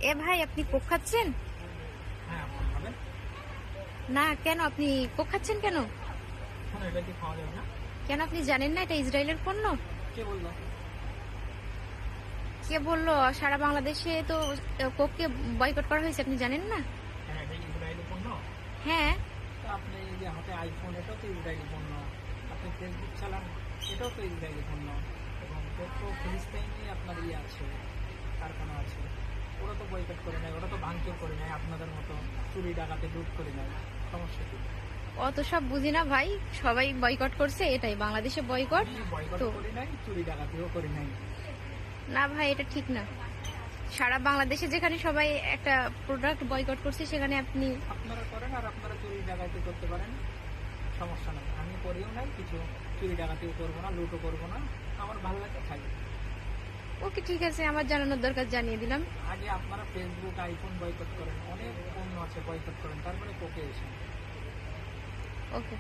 এ ভাই, আপনি কোক খাচ্ছেন? হ্যাঁ, হবে। না, কেন আপনি কোক খাচ্ছেন কেন? কেন, এটা কি খাওয়া যাবে না? কেন, আপনি জানেন না এটা ইসরায়েলের পণ্য? কে বললো? কে বললো? সারা বাংলাদেশে তো কোককে বয়কট করা হয়েছে, আপনি জানেন না? হ্যাঁ, এটা ইসরায়েলি পণ্য। হ্যাঁ। তো আপনি এই যে হাতে আইফোন, এটাও তো ইসরায়েলি পণ্য। আপনি ফেসবুক চালান, এটাও তো ইসরায়েলি পণ্য। এবং তো ফিলিস্তাইনে আপনার ইয়ে আছে, কারখানা আছে। ওরা তো বয়কট করে নেয়, ওরা তো ভাঙচুর করে নেয় আপনাদের মতো, চুরি ডাকাতে লুট করে নেয়। সমস্যা কি? অত সব বুঝি না ভাই, সবাই বয়কট করছে, এটাই বাংলাদেশে বয়কট। আমি বয়কট তো করি নাই, চুরি ডাকাতিও করি নাই। না ভাই, এটা ঠিক না। সারা বাংলাদেশে যেখানে সবাই একটা প্রোডাক্ট বয়কট করছে, সেখানে আপনি আপনারা করেন আর আপনারা চুরি ডাকাতি করতে পারেন, সমস্যা নাই। আমি করিও নাই কিছু, চুরি ডাকাতিও করবো না, লুটও করবো না। আমার ভালো লাগে খাই। ওকে, ঠিক আছে, আমার জানানোর দরকার, জানিয়ে দিলাম। আগে আপনারা ফেসবুক, আইফোন বয়কট করেন, অনেক পণ্য আছে বয়কট করেন, তারপরে কোকে এসে। ওকে।